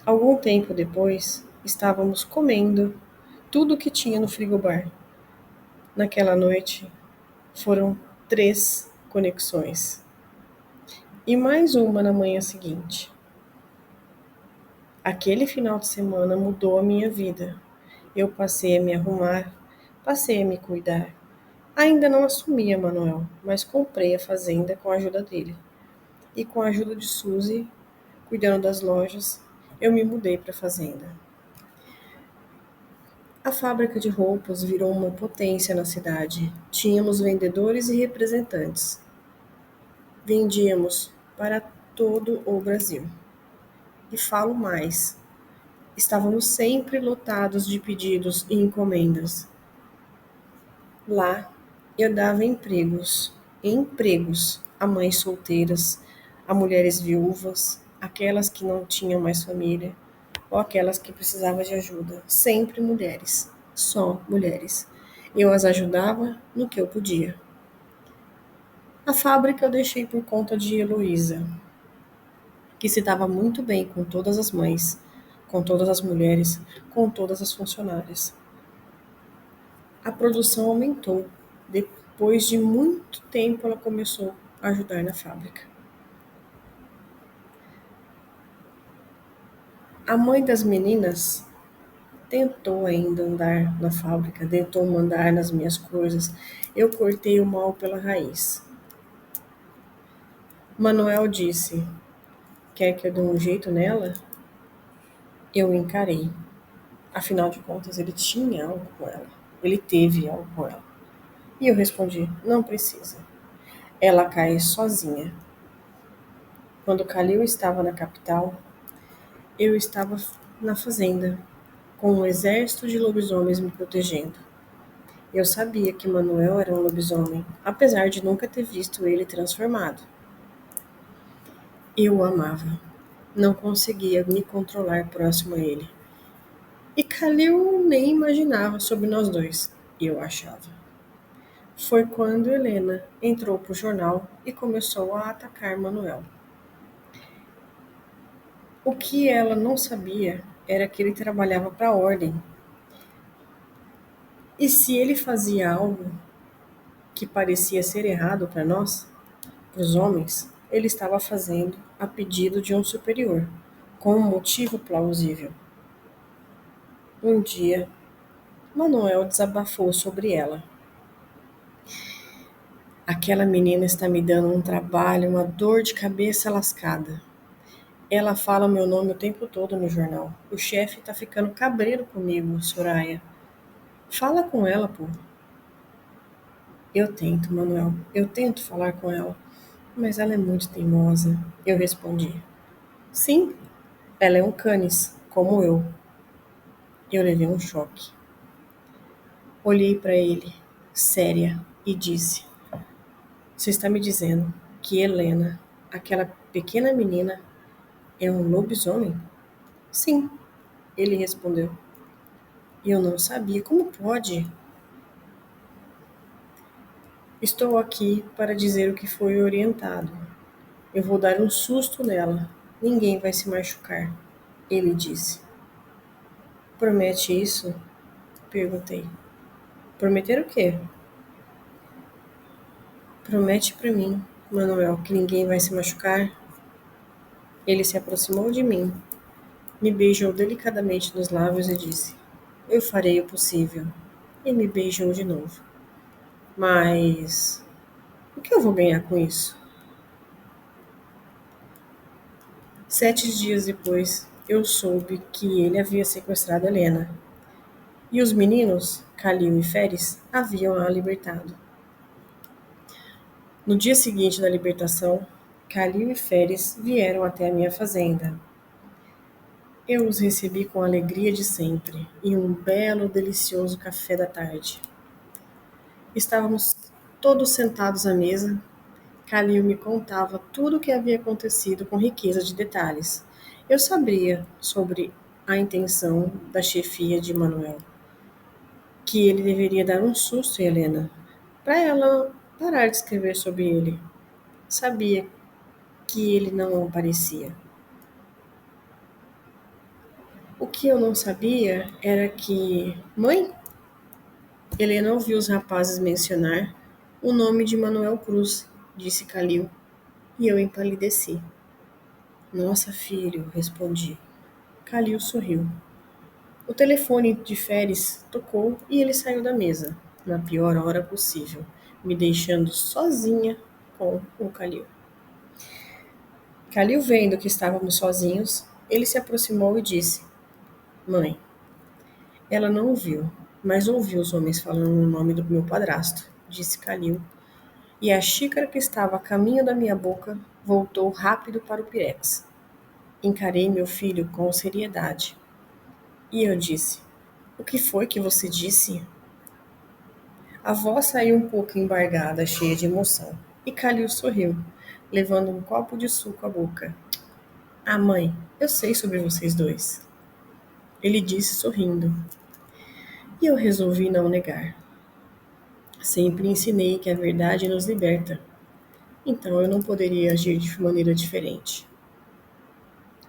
Algum tempo depois, estávamos comendo tudo o que tinha no frigobar. Naquela noite, foram 3 conexões. E mais uma na manhã seguinte. Aquele final de semana mudou a minha vida. Eu passei a me arrumar, passei a me cuidar. Ainda não assumi a Manuel, mas comprei a fazenda com a ajuda dele. E com a ajuda de Suzy, cuidando das lojas, eu me mudei para a fazenda. A fábrica de roupas virou uma potência na cidade. Tínhamos vendedores e representantes. Vendíamos para todo o Brasil. E falo mais, estávamos sempre lotados de pedidos e encomendas. Lá, eu dava empregos a mães solteiras, a mulheres viúvas, aquelas que não tinham mais família, ou aquelas que precisavam de ajuda. Sempre mulheres, só mulheres. Eu as ajudava no que eu podia. A fábrica eu deixei por conta de Heloísa, que se dava muito bem com todas as mães, com todas as mulheres, com todas as funcionárias. A produção aumentou. Depois de muito tempo, ela começou a ajudar na fábrica. A mãe das meninas tentou ainda andar na fábrica, tentou mandar nas minhas coisas. Eu cortei o mal pela raiz. Manuel disse: Quer que eu dê um jeito nela? Eu encarei. Afinal de contas, ele tinha algo com ela. Ele teve algo com ela. E eu respondi: Não precisa. Ela cai sozinha. Quando Calil estava na capital, eu estava na fazenda, com um exército de lobisomens me protegendo. Eu sabia que Manuel era um lobisomem, apesar de nunca ter visto ele transformado. Eu o amava. Não conseguia me controlar próximo a ele. E Calil nem imaginava sobre nós dois, eu achava. Foi quando Helena entrou pro jornal e começou a atacar Manuel. O que ela não sabia era que ele trabalhava para a ordem. E se ele fazia algo que parecia ser errado para nós, para os homens, ele estava fazendo a pedido de um superior, com um motivo plausível. Um dia, Manuel desabafou sobre ela. Aquela menina está me dando um trabalho, uma dor de cabeça lascada. Ela fala meu nome o tempo todo no jornal. O chefe está ficando cabreiro comigo, Soraya. Fala com ela, pô. Eu tento, Manuel. Eu tento falar com ela, mas ela é muito teimosa. Eu respondi. Sim, ela é um canis, como eu. Eu levei um choque. Olhei para ele, séria, e disse: Você está me dizendo que Helena, aquela pequena menina, é um lobisomem? Sim, ele respondeu. Eu não sabia. Como pode? Estou aqui para dizer o que foi orientado. Eu vou dar um susto nela. Ninguém vai se machucar, ele disse. Promete isso? Perguntei. Prometer o quê? Promete pra mim, Manuel, que ninguém vai se machucar? Ele se aproximou de mim, me beijou delicadamente nos lábios e disse: Eu farei o possível. E me beijou de novo. Mas o que eu vou ganhar com isso? 7 dias depois, eu soube que ele havia sequestrado Helena. E os meninos, Calil e Feres, haviam a libertado. No dia seguinte da libertação, Calil e Feres vieram até a minha fazenda. Eu os recebi com a alegria de sempre e um belo, delicioso café da tarde. Estávamos todos sentados à mesa. Calil me contava tudo o que havia acontecido com riqueza de detalhes. Eu sabia sobre a intenção da chefia de Manuel, que ele deveria dar um susto em Helena, para ela parar de escrever sobre ele. Sabia que ele não aparecia. O que eu não sabia era que, mãe, Helena ouviu os rapazes mencionar o nome de Manuel Cruz, disse Calil, e eu empalideci. Nossa, filho, respondi. Calil sorriu. O telefone de Feres tocou e ele saiu da mesa, na pior hora possível, me deixando sozinha com o Calil. Calil, vendo que estávamos sozinhos, ele se aproximou e disse: Mãe, ela não ouviu, mas ouviu os homens falando o nome do meu padrasto, disse Calil, e a xícara que estava a caminho da minha boca voltou rápido para o pirex. Encarei meu filho com seriedade. E eu disse: O que foi que você disse? A voz saiu um pouco embargada, cheia de emoção, e Calil sorriu, levando um copo de suco à boca. Ah, mãe, eu sei sobre vocês dois. Ele disse sorrindo, e eu resolvi não negar. Sempre ensinei que a verdade nos liberta, então eu não poderia agir de maneira diferente.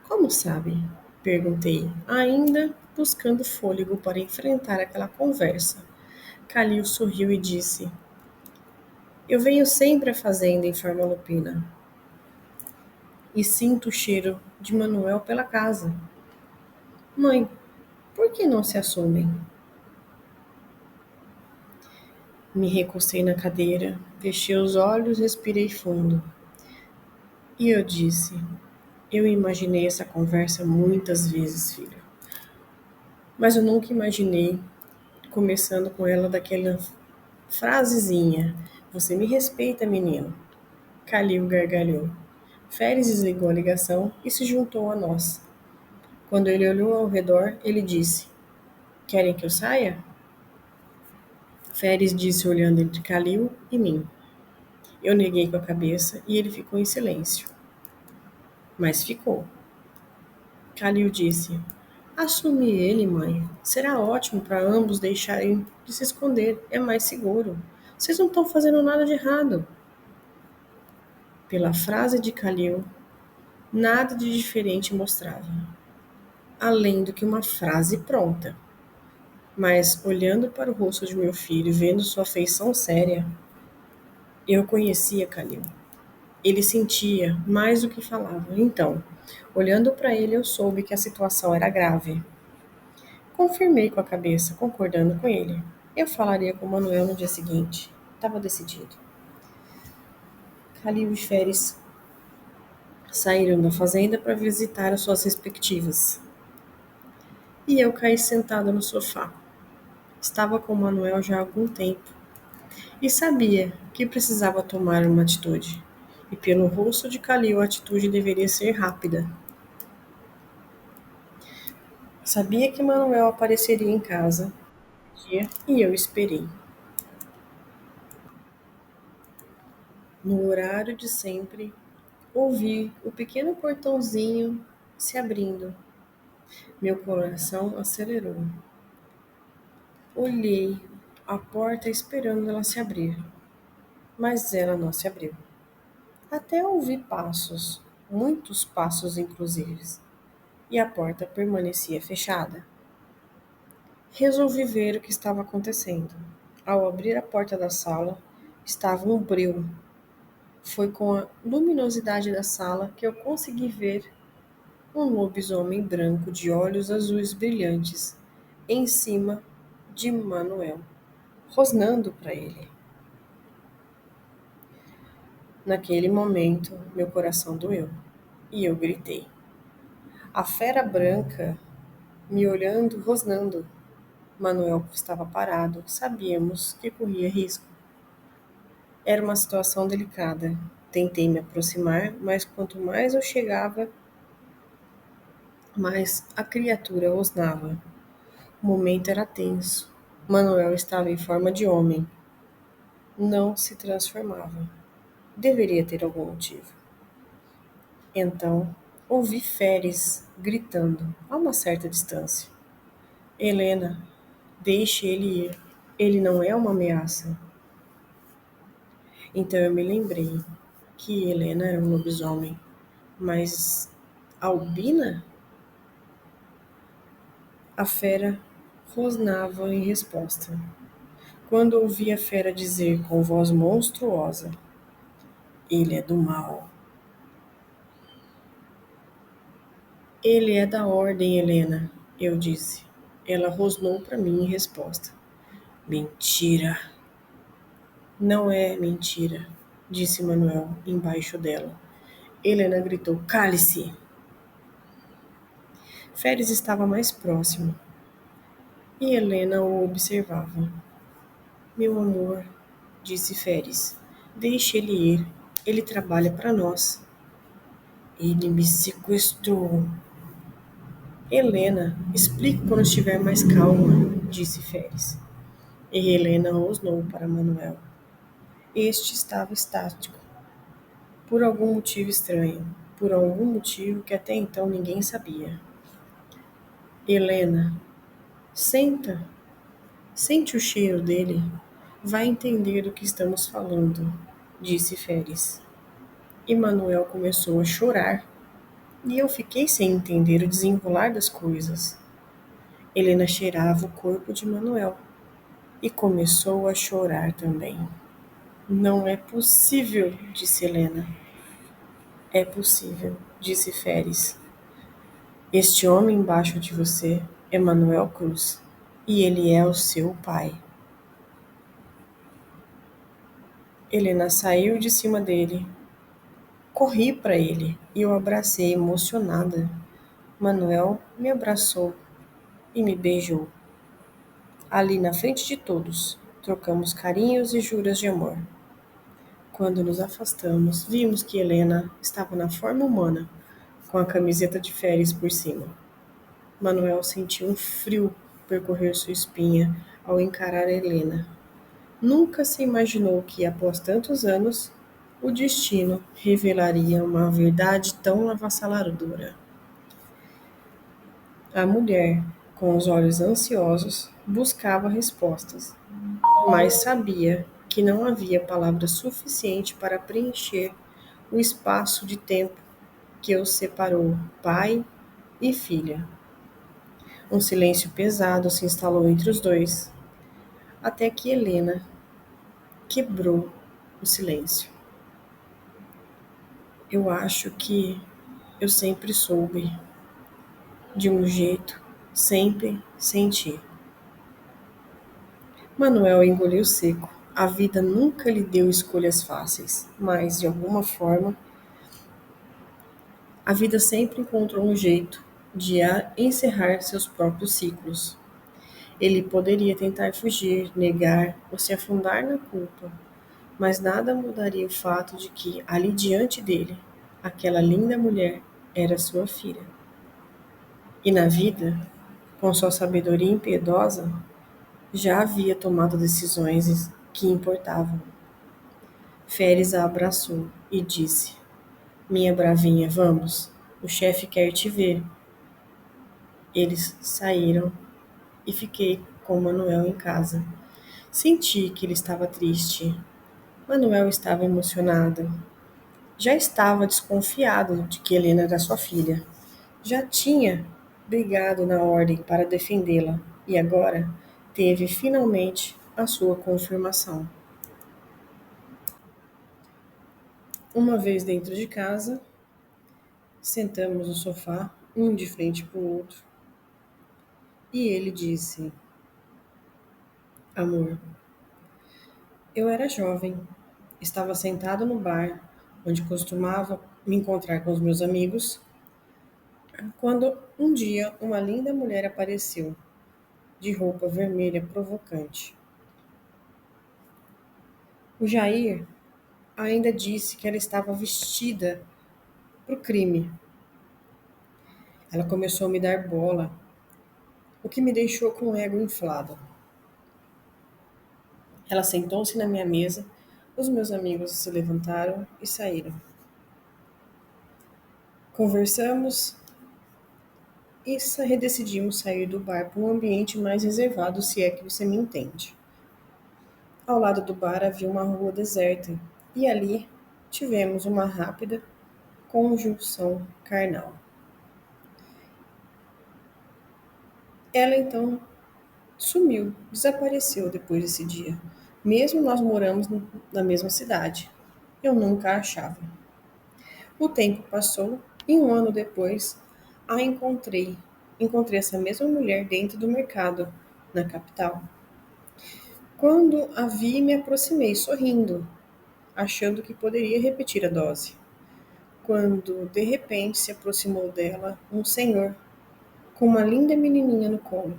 Como sabe? Perguntei, ainda buscando fôlego para enfrentar aquela conversa. Calil sorriu e disse: Eu venho sempre à fazenda em Farmalopina e sinto o cheiro de Manuel pela casa. Mãe, por que não se assumem? Me recostei na cadeira, fechei os olhos, respirei fundo. E eu disse: Eu imaginei essa conversa muitas vezes, filho. Mas eu nunca imaginei começando com ela daquela frasezinha: Você me respeita, menino. Calil gargalhou. Feres desligou a ligação e se juntou a nós. Quando ele olhou ao redor, ele disse: Querem que eu saia? Feres disse olhando entre Calil e mim. Eu neguei com a cabeça e ele ficou em silêncio. Mas ficou. Calil disse: Assume ele, mãe. Será ótimo para ambos deixarem de se esconder. É mais seguro. Vocês não estão fazendo nada de errado. Pela frase de Calil, nada de diferente mostrava, além do que uma frase pronta. Mas, olhando para o rosto de meu filho e vendo sua feição séria, eu conhecia Calil. Ele sentia mais do que falava. Então, olhando para ele, eu soube que a situação era grave. Confirmei com a cabeça, concordando com ele. Eu falaria com Manuel no dia seguinte. Estava decidido. Calil e Feres saíram da fazenda para visitar as suas respectivas. E eu caí sentada no sofá. Estava com Manuel já há algum tempo e sabia que precisava tomar uma atitude. E pelo rosto de Calil, a atitude deveria ser rápida. Sabia que Manuel apareceria em casa e eu esperei. No horário de sempre, ouvi o pequeno portãozinho se abrindo. Meu coração acelerou. Olhei a porta esperando ela se abrir, mas ela não se abriu. Até ouvi passos. muitos passos inclusive, e a porta permanecia fechada. Resolvi ver o que estava acontecendo. Ao abrir a porta da sala, estava um breu. Foi com a luminosidade da sala que eu consegui ver um lobisomem branco de olhos azuis brilhantes em cima de Manuel, rosnando para ele. Naquele momento, meu coração doeu e eu gritei. A fera branca me olhando, rosnando. Manuel estava parado. Sabíamos que corria risco. Era uma situação delicada. Tentei me aproximar, mas quanto mais eu chegava, mais a criatura rosnava. O momento era tenso. Manuel estava em forma de homem. Não se transformava. Deveria ter algum motivo. Então, ouvi Feres gritando a uma certa distância. Helena, deixe ele ir. Ele não é uma ameaça. Então eu me lembrei que Helena era um lobisomem, mas Albina, a fera, rosnava em resposta. Quando ouvi a fera dizer com voz monstruosa: Ele é do mal. Ele é da ordem, Helena, eu disse. Ela rosnou para mim em resposta. Mentira. Não é mentira, disse Manuel embaixo dela. Helena gritou: Cale-se! Feres estava mais próximo e Helena o observava. Meu amor, disse Feres, deixe ele ir. Ele trabalha para nós. Ele me sequestrou. Helena, explique quando estiver mais calma, disse Feres. E Helena rosnou para Manuel. Este estava estático, por algum motivo estranho, por algum motivo que até então ninguém sabia. Helena, senta, sente o cheiro dele. Vai entender do que estamos falando, disse Feres. E Manuel começou a chorar, e eu fiquei sem entender o desenrolar das coisas. Helena cheirava o corpo de Manuel e começou a chorar também. Não é possível, disse Helena. É possível, disse Feres. Este homem embaixo de você é Manuel Cruz, e ele é o seu pai. Helena saiu de cima dele. Corri para ele e o abracei emocionada. Manuel me abraçou e me beijou. Ali na frente de todos, trocamos carinhos e juras de amor. Quando nos afastamos, vimos que Helena estava na forma humana, com a camiseta de férias por cima. Manuel sentiu um frio percorrer sua espinha ao encarar Helena. Nunca se imaginou que, após tantos anos, o destino revelaria uma verdade tão avassaladora. A mulher, com os olhos ansiosos, buscava respostas, mas sabia que não havia palavras suficiente para preencher o espaço de tempo que os separou, pai e filha. Um silêncio pesado se instalou entre os dois, até que Helena quebrou o silêncio. Eu acho que eu sempre soube, de um jeito, sempre senti. Manuel engoliu seco. A vida nunca lhe deu escolhas fáceis, mas, de alguma forma, a vida sempre encontrou um jeito de encerrar seus próprios ciclos. Ele poderia tentar fugir, negar ou se afundar na culpa, mas nada mudaria o fato de que, ali diante dele, aquela linda mulher era sua filha. E na vida, com sua sabedoria impiedosa, já havia tomado decisões que importavam. Feres a abraçou e disse: Minha bravinha, vamos. O chefe quer te ver. Eles saíram e fiquei com Manuel em casa. Senti que ele estava triste. Manuel estava emocionado. Já estava desconfiado de que Helena era sua filha. Já tinha brigado na ordem para defendê-la e agora teve finalmente a sua confirmação. Uma vez dentro de casa, sentamos no sofá, um de frente para o outro, e ele disse: Amor, eu era jovem, estava sentado no bar onde costumava me encontrar com os meus amigos, quando um dia uma linda mulher apareceu, de roupa vermelha provocante. O Jair ainda disse que ela estava vestida para o crime. Ela começou a me dar bola, o que me deixou com o ego inflado. Ela sentou-se na minha mesa, os meus amigos se levantaram e saíram. Conversamos e decidimos sair do bar para um ambiente mais reservado, se é que você me entende. Ao lado do bar havia uma rua deserta e ali tivemos uma rápida conjunção carnal. Ela então sumiu, desapareceu depois desse dia. Mesmo nós moramos na mesma cidade. Eu nunca a achava. O tempo passou e um ano depois a encontrei. Encontrei essa mesma mulher dentro do mercado, na capital. Quando a vi, me aproximei, sorrindo, achando que poderia repetir a dose. Quando, de repente, se aproximou dela um senhor com uma linda menininha no colo.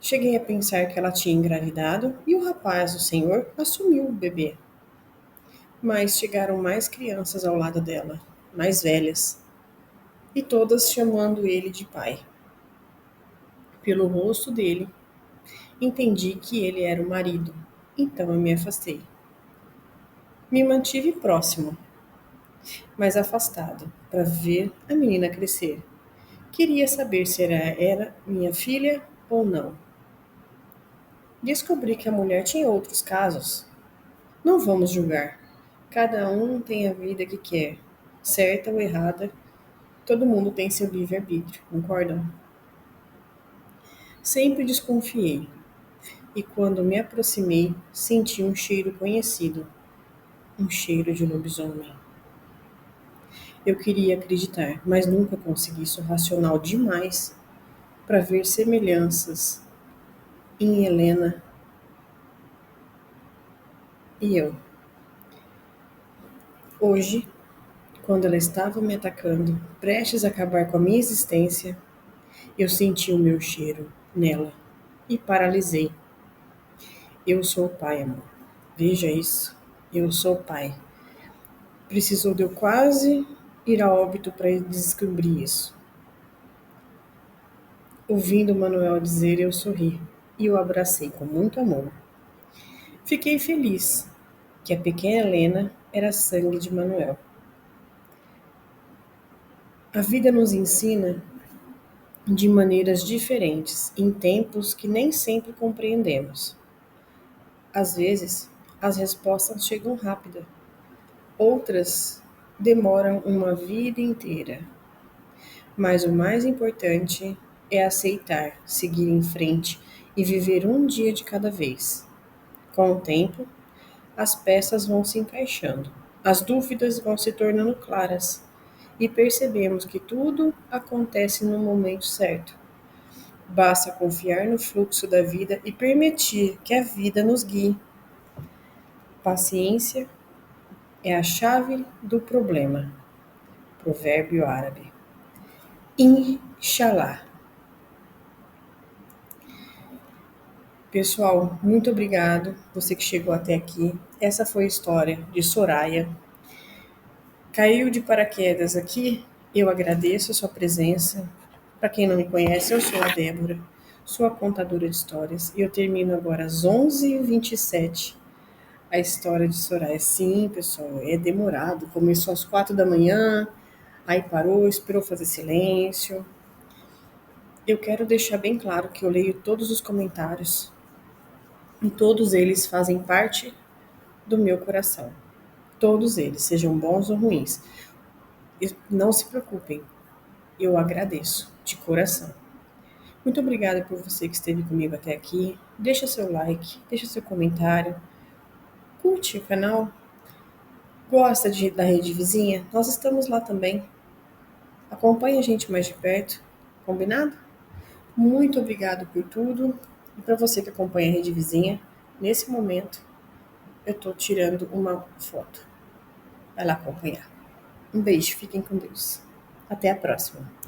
Cheguei a pensar que ela tinha engravidado e o rapaz, o senhor, assumiu o bebê. Mas chegaram mais crianças ao lado dela, mais velhas, e todas chamando ele de pai. Pelo rosto dele, entendi que ele era o marido, então eu me afastei. Me mantive próximo, mas afastado, para ver a menina crescer. Queria saber se era minha filha ou não. Descobri que a mulher tinha outros casos. Não vamos julgar. Cada um tem a vida que quer, certa ou errada. Todo mundo tem seu livre-arbítrio, concordam? Sempre desconfiei, e quando me aproximei, senti um cheiro conhecido, um cheiro de lobisomem. Eu queria acreditar, mas nunca consegui. Sou racional demais para ver semelhanças em Helena e eu. Hoje, quando ela estava me atacando, prestes a acabar com a minha existência, eu senti o meu cheiro nela e paralisei. Eu sou o pai, amor. Veja isso. Eu sou o pai. Precisou de eu quase ir a óbito para descobrir isso. Ouvindo Manuel dizer, eu sorri e o abracei com muito amor. Fiquei feliz que a pequena Helena era sangue de Manuel. A vida nos ensina de maneiras diferentes, em tempos que nem sempre compreendemos. Às vezes, as respostas chegam rápido, outras demoram uma vida inteira. Mas o mais importante é aceitar, seguir em frente e viver um dia de cada vez. Com o tempo, as peças vão se encaixando, as dúvidas vão se tornando claras e percebemos que tudo acontece no momento certo. Basta confiar no fluxo da vida e permitir que a vida nos guie. Paciência é a chave do problema. Provérbio árabe. Inshallah. Pessoal, muito obrigado você que chegou até aqui. Essa foi a história de Soraya. Caiu de paraquedas aqui, eu agradeço a sua presença. Para quem não me conhece, eu sou a Débora, sou a contadora de histórias e eu termino agora às 11h27 a história de Soraya. Sim, pessoal, é demorado. Começou às 4 da manhã, aí parou, esperou fazer silêncio. Eu quero deixar bem claro que eu leio todos os comentários e todos eles fazem parte do meu coração. Todos eles, sejam bons ou ruins. E não se preocupem, eu agradeço de coração. Muito obrigada por você que esteve comigo até aqui. Deixa seu like, deixa seu comentário, curte o canal. Gosta da Rede Vizinha? Nós estamos lá também. Acompanhe a gente mais de perto, combinado? Muito obrigado por tudo. E para você que acompanha a Rede Vizinha, nesse momento eu estou tirando uma foto. Vai lá acompanhar. Um beijo, fiquem com Deus. Até a próxima.